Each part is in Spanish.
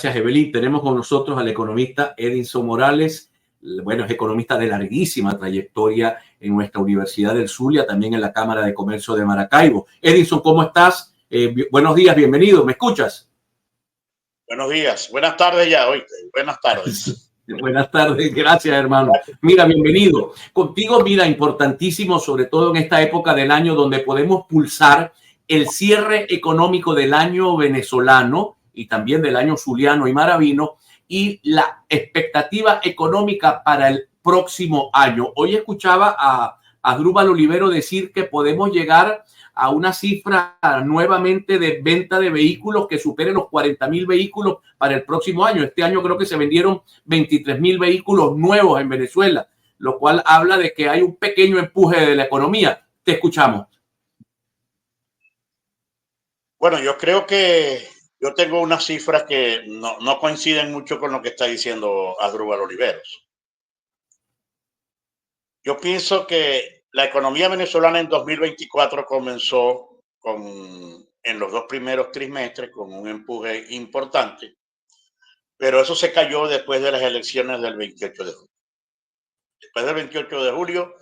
Gracias, Evelyn. Tenemos con nosotros al economista Edinson Morales. Bueno, es economista de larguísima trayectoria en nuestra Universidad del Zulia, también en la Cámara de Comercio de Maracaibo. Edinson, ¿cómo estás? Buenos días, bienvenido. ¿Me escuchas? Buenos días. Buenas tardes ya, hoy. Buenas tardes. Buenas tardes, gracias, hermano. Mira, bienvenido. Contigo, mira, importantísimo, sobre todo en esta época del año donde podemos pulsar el cierre económico del año venezolano y también del año zuliano y maravino, y la expectativa económica para el próximo año. Hoy escuchaba a Asdrúbal Olivero decir que podemos llegar a una cifra nuevamente de venta de vehículos que supere los 40,000 vehículos para el próximo año. Este año creo que se vendieron 23,000 vehículos nuevos en Venezuela, lo cual habla de que hay un pequeño empuje de la economía. Te escuchamos. Bueno, yo creo que yo tengo unas cifras que no coinciden mucho con lo que está diciendo Asdrúbal Oliveros. Yo pienso que la economía venezolana en 2024 comenzó en los dos primeros trimestres con un empuje importante, pero eso se cayó después de las elecciones del 28 de julio. Después del 28 de julio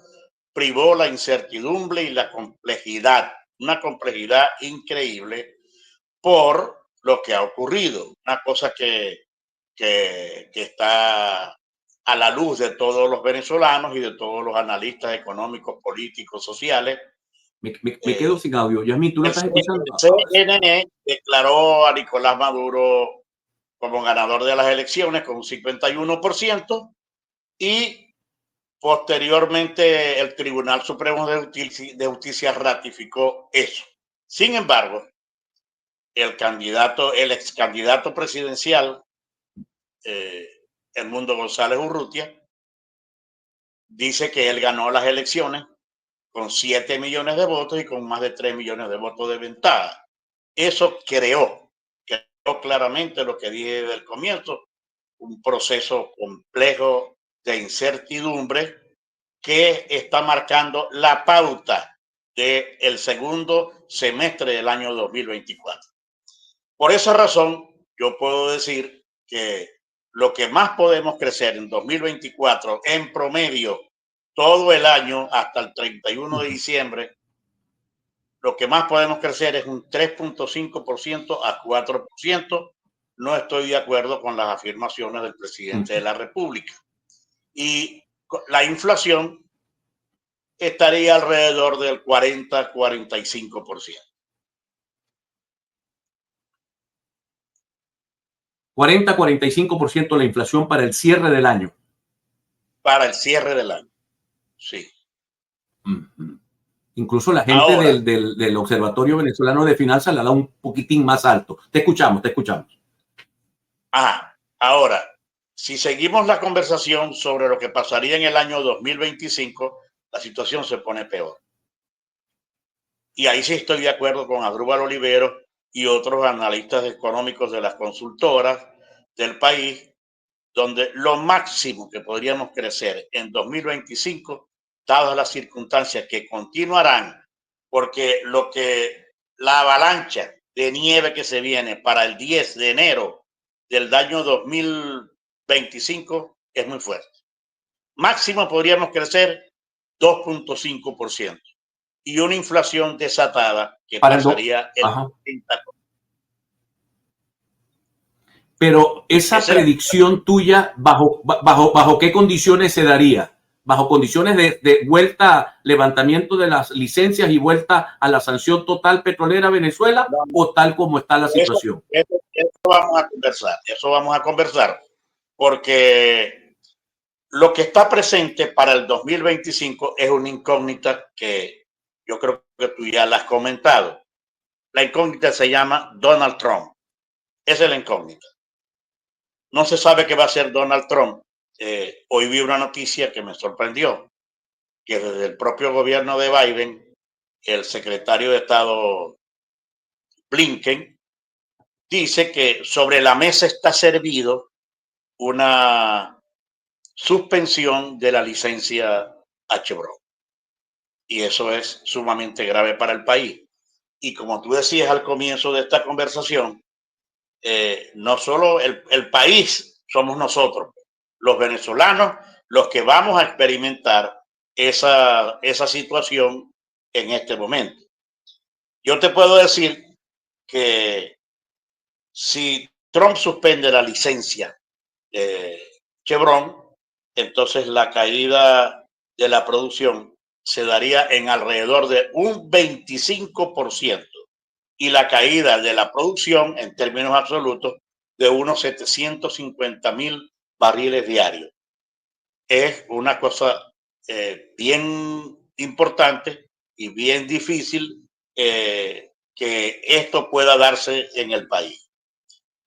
privó la incertidumbre y la complejidad, una complejidad increíble por lo que ha ocurrido, una cosa que está a la luz de todos los venezolanos y de todos los analistas económicos, políticos, sociales. Me quedo sin audio. Yasmín, ¿tú lo estás escuchando? El CNN declaró a Nicolás Maduro como ganador de las elecciones con un 51% y posteriormente el Tribunal Supremo de Justicia ratificó eso. Sin embargo, el ex candidato presidencial, Edmundo González Urrutia, dice que él ganó las elecciones con 7 millones de votos y con más de 3 millones de votos de ventaja. Eso creó claramente lo que dije desde el comienzo, un proceso complejo de incertidumbre que está marcando la pauta del segundo semestre del año 2024. Por esa razón, yo puedo decir que lo que más podemos crecer en 2024 en promedio todo el año hasta el 31 de diciembre, lo que más podemos crecer es un 3.5% a 4%. No estoy de acuerdo con las afirmaciones del presidente de la República. Y la inflación estaría alrededor del 40-45%. 40-45% la inflación para el cierre del año. Para el cierre del año, sí. Incluso la gente ahora, del Observatorio Venezolano de Finanzas la da un poquitín más alto. Te escuchamos, te escuchamos. Ahora, si seguimos la conversación sobre lo que pasaría en el año 2025, la situación se pone peor. Y ahí sí estoy de acuerdo con Asdrúbal Olivero y otros analistas económicos de las consultoras del país, donde lo máximo que podríamos crecer en 2025, dadas las circunstancias que continuarán, porque la avalancha de nieve que se viene para el 10 de enero del año 2025 es muy fuerte. Máximo podríamos crecer 2.5% y una inflación desatada que pasaría el 30%. Pero esa predicción tuya, ¿bajo qué condiciones se daría? ¿Bajo condiciones de vuelta, levantamiento de las licencias y vuelta a la sanción total petrolera a Venezuela, o tal como está la situación? Eso vamos a conversar, porque lo que está presente para el 2025 es una incógnita que yo creo que tú ya la has comentado. La incógnita se llama Donald Trump. Esa es la incógnita. No se sabe qué va a hacer Donald Trump. Hoy vi una noticia que me sorprendió, que desde el propio gobierno de Biden, el secretario de Estado Blinken dice que sobre la mesa está servido una suspensión de la licencia Chevron. Y eso es sumamente grave para el país. Y como tú decías al comienzo de esta conversación, no solo el país, somos nosotros, los venezolanos, los que vamos a experimentar esa situación en este momento. Yo te puedo decir que si Trump suspende la licencia de Chevron, entonces la caída de la producción se daría en alrededor de un 25% y la caída de la producción en términos absolutos de unos 750,000 barriles diarios. Es una cosa bien importante y bien difícil que esto pueda darse en el país.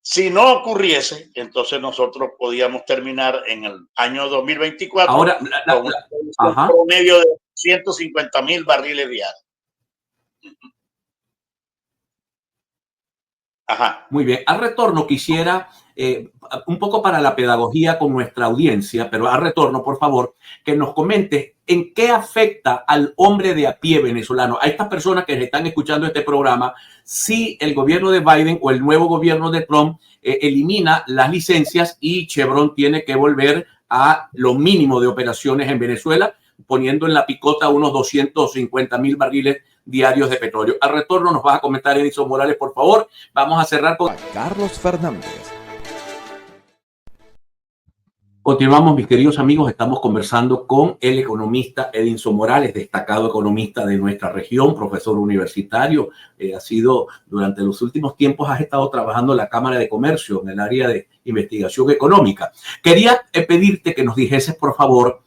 Si no ocurriese, entonces nosotros podíamos terminar en el año 2024 Ahora, con una producción promedio de 150,000 barriles diarios. Ajá. Muy bien. Al retorno quisiera, un poco para la pedagogía con nuestra audiencia, pero al retorno, por favor, que nos comente en qué afecta al hombre de a pie venezolano, a estas personas que están escuchando este programa, si el gobierno de Biden o el nuevo gobierno de Trump elimina las licencias y Chevron tiene que volver a lo mínimo de operaciones en Venezuela, poniendo en la picota unos 250,000 barriles diarios de petróleo. Al retorno nos va a comentar Edison Morales, por favor. Vamos a cerrar con Carlos Fernández. Continuamos, mis queridos amigos. Estamos conversando con el economista Edison Morales, destacado economista de nuestra región, profesor universitario. Ha sido, durante los últimos tiempos, has estado trabajando en la Cámara de Comercio en el área de investigación económica. Quería pedirte que nos dijeses, por favor,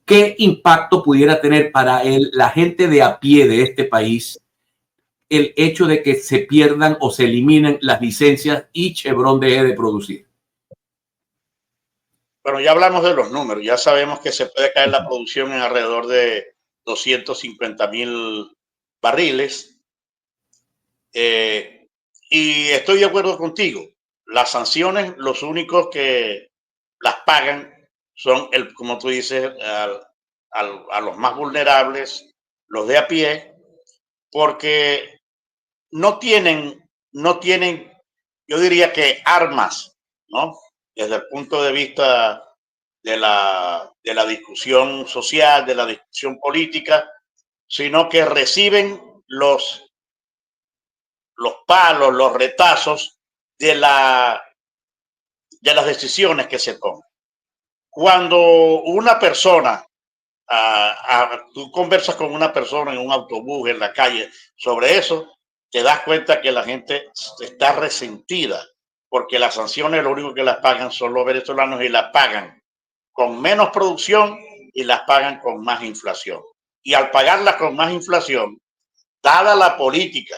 ¿qué impacto pudiera tener para la gente de a pie de este país el hecho de que se pierdan o se eliminen las licencias y Chevron deje de producir? Bueno, ya hablamos de los números, ya sabemos que se puede caer la producción en alrededor de 250,000 barriles. Y estoy de acuerdo contigo. Las sanciones, los únicos que las pagan son, como tú dices, a los más vulnerables, los de a pie, porque no tienen, yo diría que armas, ¿no? Desde el punto de vista de la discusión social, de la discusión política, sino que reciben los palos, los retazos de las decisiones que se toman. Cuando una persona, tú conversas con una persona en un autobús, en la calle, sobre eso, te das cuenta que la gente está resentida, porque las sanciones lo único que las pagan son los venezolanos y las pagan con menos producción y las pagan con más inflación. Y al pagarlas con más inflación, dada la política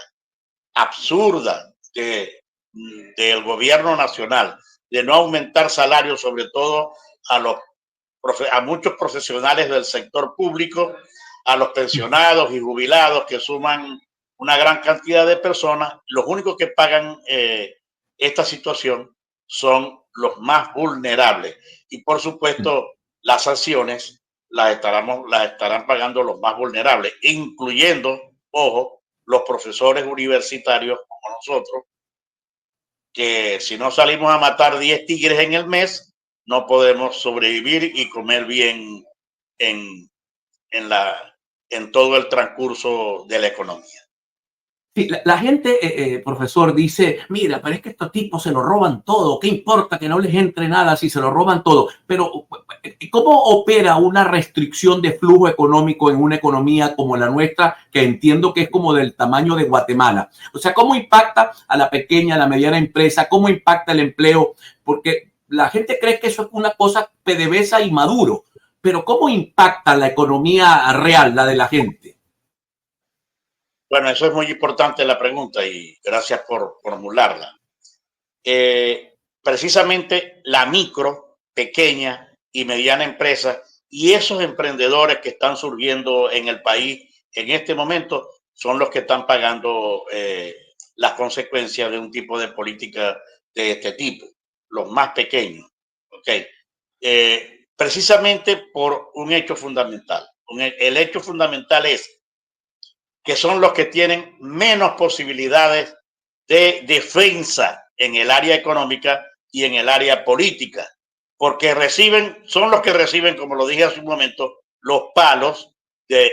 absurda del gobierno nacional de no aumentar salarios, sobre todo a muchos profesionales del sector público, a los pensionados y jubilados, que suman una gran cantidad de personas, los únicos que pagan esta situación son los más vulnerables. Y por supuesto, las sanciones las estarán pagando los más vulnerables, incluyendo, ojo, los profesores universitarios como nosotros, que si no salimos a matar 10 tigres en el mes, no podemos sobrevivir y comer bien en todo el transcurso de la economía. Sí, la gente, profesor, dice, mira, pero es que estos tipos se lo roban todo, ¿qué importa que no les entre nada si se lo roban todo? Pero, ¿cómo opera una restricción de flujo económico en una economía como la nuestra, que entiendo que es como del tamaño de Guatemala? O sea, ¿cómo impacta a la pequeña, a la mediana empresa? ¿Cómo impacta el empleo? Porque la gente cree que eso es una cosa PDVSA y Maduro, pero ¿cómo impacta la economía real, la de la gente? Bueno, eso es muy importante la pregunta y gracias por formularla. Precisamente la micro, pequeña y mediana empresa y esos emprendedores que están surgiendo en el país en este momento son los que están pagando las consecuencias de un tipo de política de este tipo, los más pequeños. Okay. Precisamente por un hecho fundamental. El hecho fundamental es que son los que tienen menos posibilidades de defensa en el área económica y en el área política, porque son los que reciben, como lo dije hace un momento, los palos de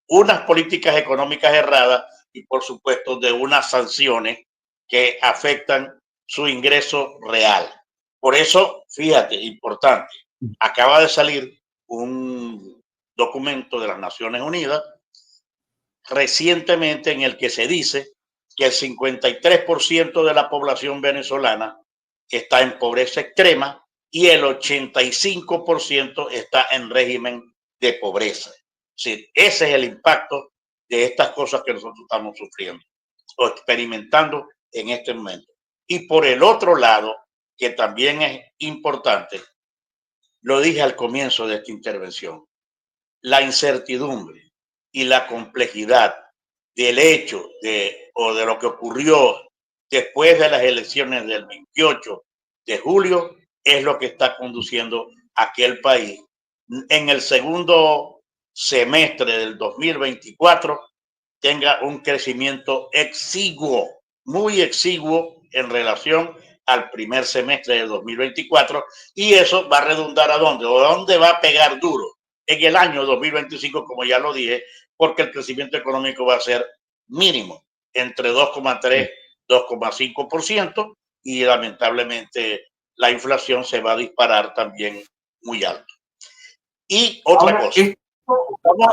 unas políticas económicas erradas y, por supuesto, de unas sanciones que afectan su ingreso real. Por eso, fíjate, importante, acaba de salir un documento de las Naciones Unidas recientemente en el que se dice que el 53% de la población venezolana está en pobreza extrema y el 85% está en régimen de pobreza. Sí, ese es el impacto de estas cosas que nosotros estamos sufriendo o experimentando en este momento. Y por el otro lado, que también es importante, lo dije al comienzo de esta intervención, la incertidumbre y la complejidad del hecho o de lo que ocurrió después de las elecciones del 28 de julio es lo que está conduciendo a aquel país en el segundo semestre del 2024 tenga un crecimiento exiguo, muy exiguo en relación al primer semestre del 2024, y eso va a redundar ¿a dónde? ¿O dónde va a pegar duro? En el año 2025, como ya lo dije, porque el crecimiento económico va a ser mínimo, entre 2,3 y 2,5%, y lamentablemente la inflación se va a disparar también muy alto. Y otra Ahora, cosa,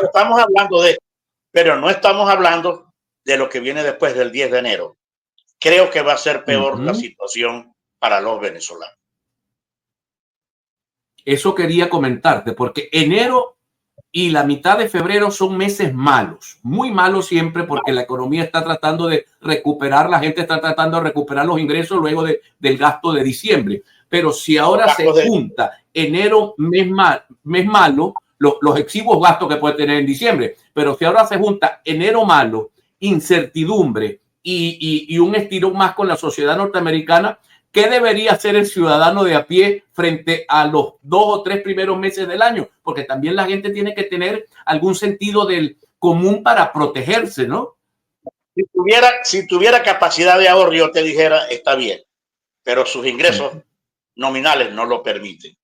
estamos hablando de esto, pero no estamos hablando de lo que viene después del 10 de enero. Creo que va a ser peor la situación para los venezolanos. Eso quería comentarte, porque enero y la mitad de febrero son meses malos, muy malos siempre, porque la economía está tratando de recuperar, la gente está tratando de recuperar los ingresos luego del gasto de diciembre. Pero si ahora se junta enero, mes malo, los exiguos gastos que puede tener en diciembre, pero si ahora se junta enero malo, incertidumbre y un estirón más con la sociedad norteamericana, ¿qué debería hacer el ciudadano de a pie frente a los 2 o 3 primeros meses del año? Porque también la gente tiene que tener algún sentido del común para protegerse, ¿no? Si tuviera capacidad de ahorro, yo te dijera, está bien, pero sus ingresos nominales no lo permiten.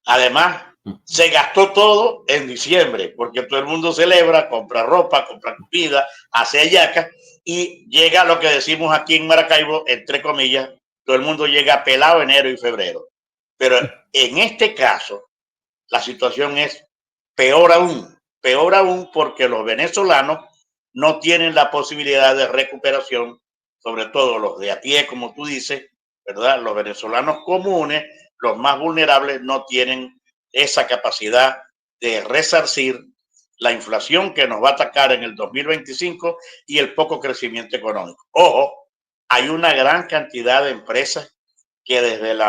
Además, se gastó todo en diciembre, porque todo el mundo celebra, compra ropa, compra comida, hace hallacas, y llega lo que decimos aquí en Maracaibo, entre comillas, todo el mundo llega pelado enero y febrero. Pero en este caso, la situación es peor aún porque los venezolanos no tienen la posibilidad de recuperación, sobre todo los de a pie, como tú dices, ¿verdad? Los venezolanos comunes, los más vulnerables, no tienen esa capacidad de resarcir la inflación que nos va a atacar en el 2025 y el poco crecimiento económico. Ojo, hay una gran cantidad de empresas que desde el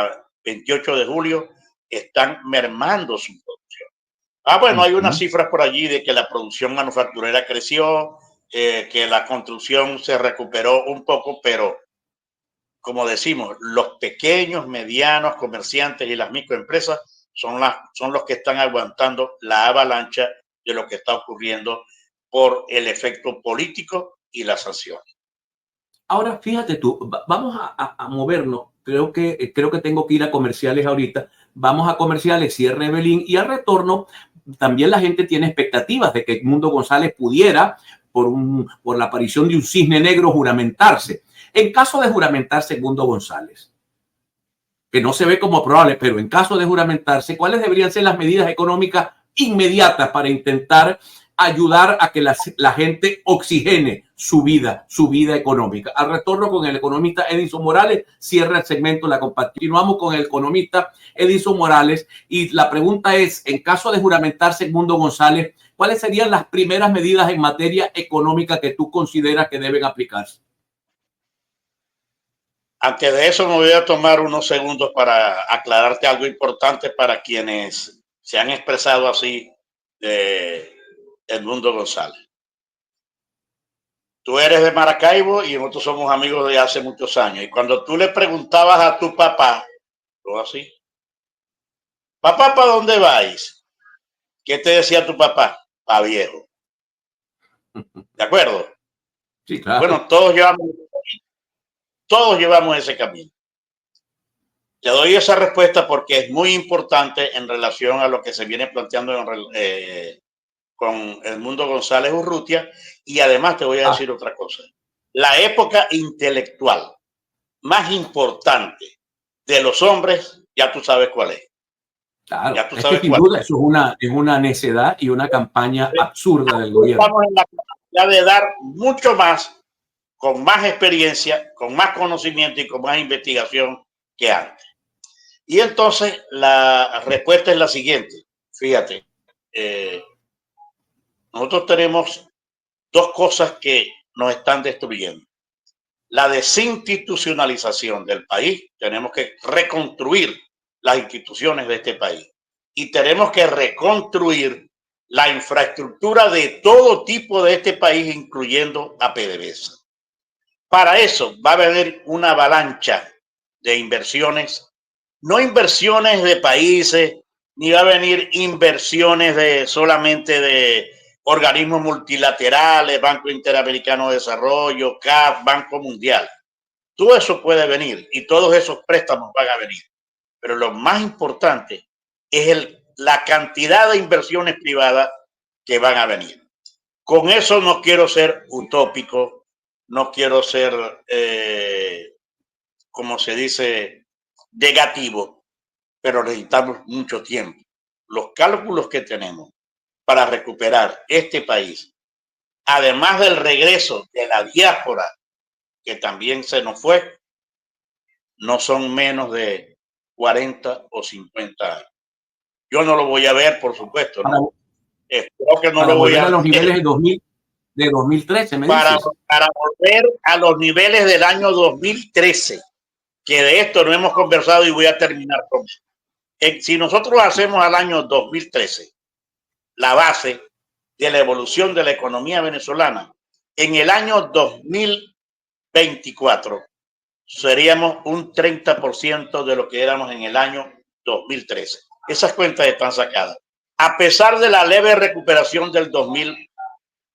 28 de julio están mermando su producción. Bueno, hay unas cifras por allí de que la producción manufacturera creció, que la construcción se recuperó un poco, pero como decimos, los pequeños, medianos comerciantes y las microempresas son los que están aguantando la avalancha de lo que está ocurriendo por el efecto político y las sanciones. Ahora, fíjate tú, vamos a movernos. Creo que tengo que ir a comerciales ahorita. Vamos a comerciales, cierre Belín, y al retorno también la gente tiene expectativas de que Edmundo González pudiera, por la aparición de un cisne negro, juramentarse. En caso de juramentarse Edmundo González, que no se ve como probable, pero en caso de juramentarse, ¿cuáles deberían ser las medidas económicas inmediatas para intentar ayudar a que la gente oxigene su vida económica? Al retorno con el economista Edinson Morales, cierra el segmento, continuamos con el economista Edinson Morales, y la pregunta es, en caso de juramentarse Edmundo González, ¿cuáles serían las primeras medidas en materia económica que tú consideras que deben aplicarse? Antes de eso me voy a tomar unos segundos para aclararte algo importante para quienes se han expresado así de Edmundo González. Tú eres de Maracaibo y nosotros somos amigos de hace muchos años. Y cuando tú le preguntabas a tu papá, todo así, papá, ¿para dónde vais? ¿Qué te decía tu papá? Pa' viejo. ¿De acuerdo? Sí, claro. Bueno, todos llevamos ese camino. Te doy esa respuesta porque es muy importante en relación a lo que se viene planteando con Edmundo González Urrutia. Y además te voy a decir otra cosa. La época intelectual más importante de los hombres, ya tú sabes cuál es. Claro, es que sin duda eso es una necedad y una campaña absurda del gobierno. Estamos en la capacidad de dar mucho más, con más experiencia, con más conocimiento y con más investigación que antes. Y entonces la respuesta es la siguiente. Fíjate, nosotros tenemos dos cosas que nos están destruyendo. La desinstitucionalización del país. Tenemos que reconstruir las instituciones de este país. Y tenemos que reconstruir la infraestructura de todo tipo de este país, incluyendo a PDVSA. Para eso va a venir una avalancha de inversiones, no inversiones de países, ni va a venir inversiones solamente de organismos multilaterales, Banco Interamericano de Desarrollo, CAF, Banco Mundial. Todo eso puede venir y todos esos préstamos van a venir. Pero lo más importante es la cantidad de inversiones privadas que van a venir. Con eso no quiero ser utópico, no quiero ser, como se dice, negativo, pero necesitamos mucho tiempo. Los cálculos que tenemos para recuperar este país, además del regreso de la diáspora, que también se nos fue, no son menos de 40 o 50 años. Yo no lo voy a ver, por supuesto, ¿no? Espero que no lo voy a ver. A los niveles de 2013, me dices. Para volver a los niveles del año 2013, que de esto no hemos conversado y voy a terminar con eso. Si nosotros hacemos al año 2013 la base de la evolución de la economía venezolana, en el año 2024 seríamos un 30% de lo que éramos en el año 2013. Esas cuentas están sacadas. A pesar de la leve recuperación del 2000,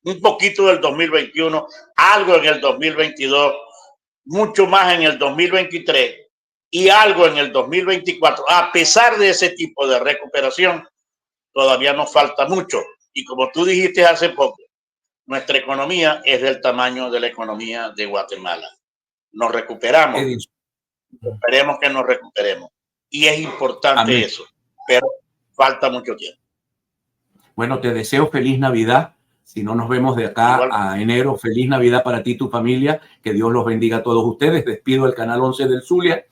un poquito del 2021, algo en el 2022, mucho más en el 2023 y algo en el 2024, a pesar de ese tipo de recuperación, todavía nos falta mucho. Y como tú dijiste hace poco, nuestra economía es del tamaño de la economía de Guatemala. Nos recuperamos. Esperemos que nos recuperemos. Y es importante eso, pero falta mucho tiempo. Bueno, te deseo feliz Navidad. Si no nos vemos de acá a enero, feliz Navidad para ti y tu familia. Que Dios los bendiga a todos ustedes. Despido el canal 11 del Zulia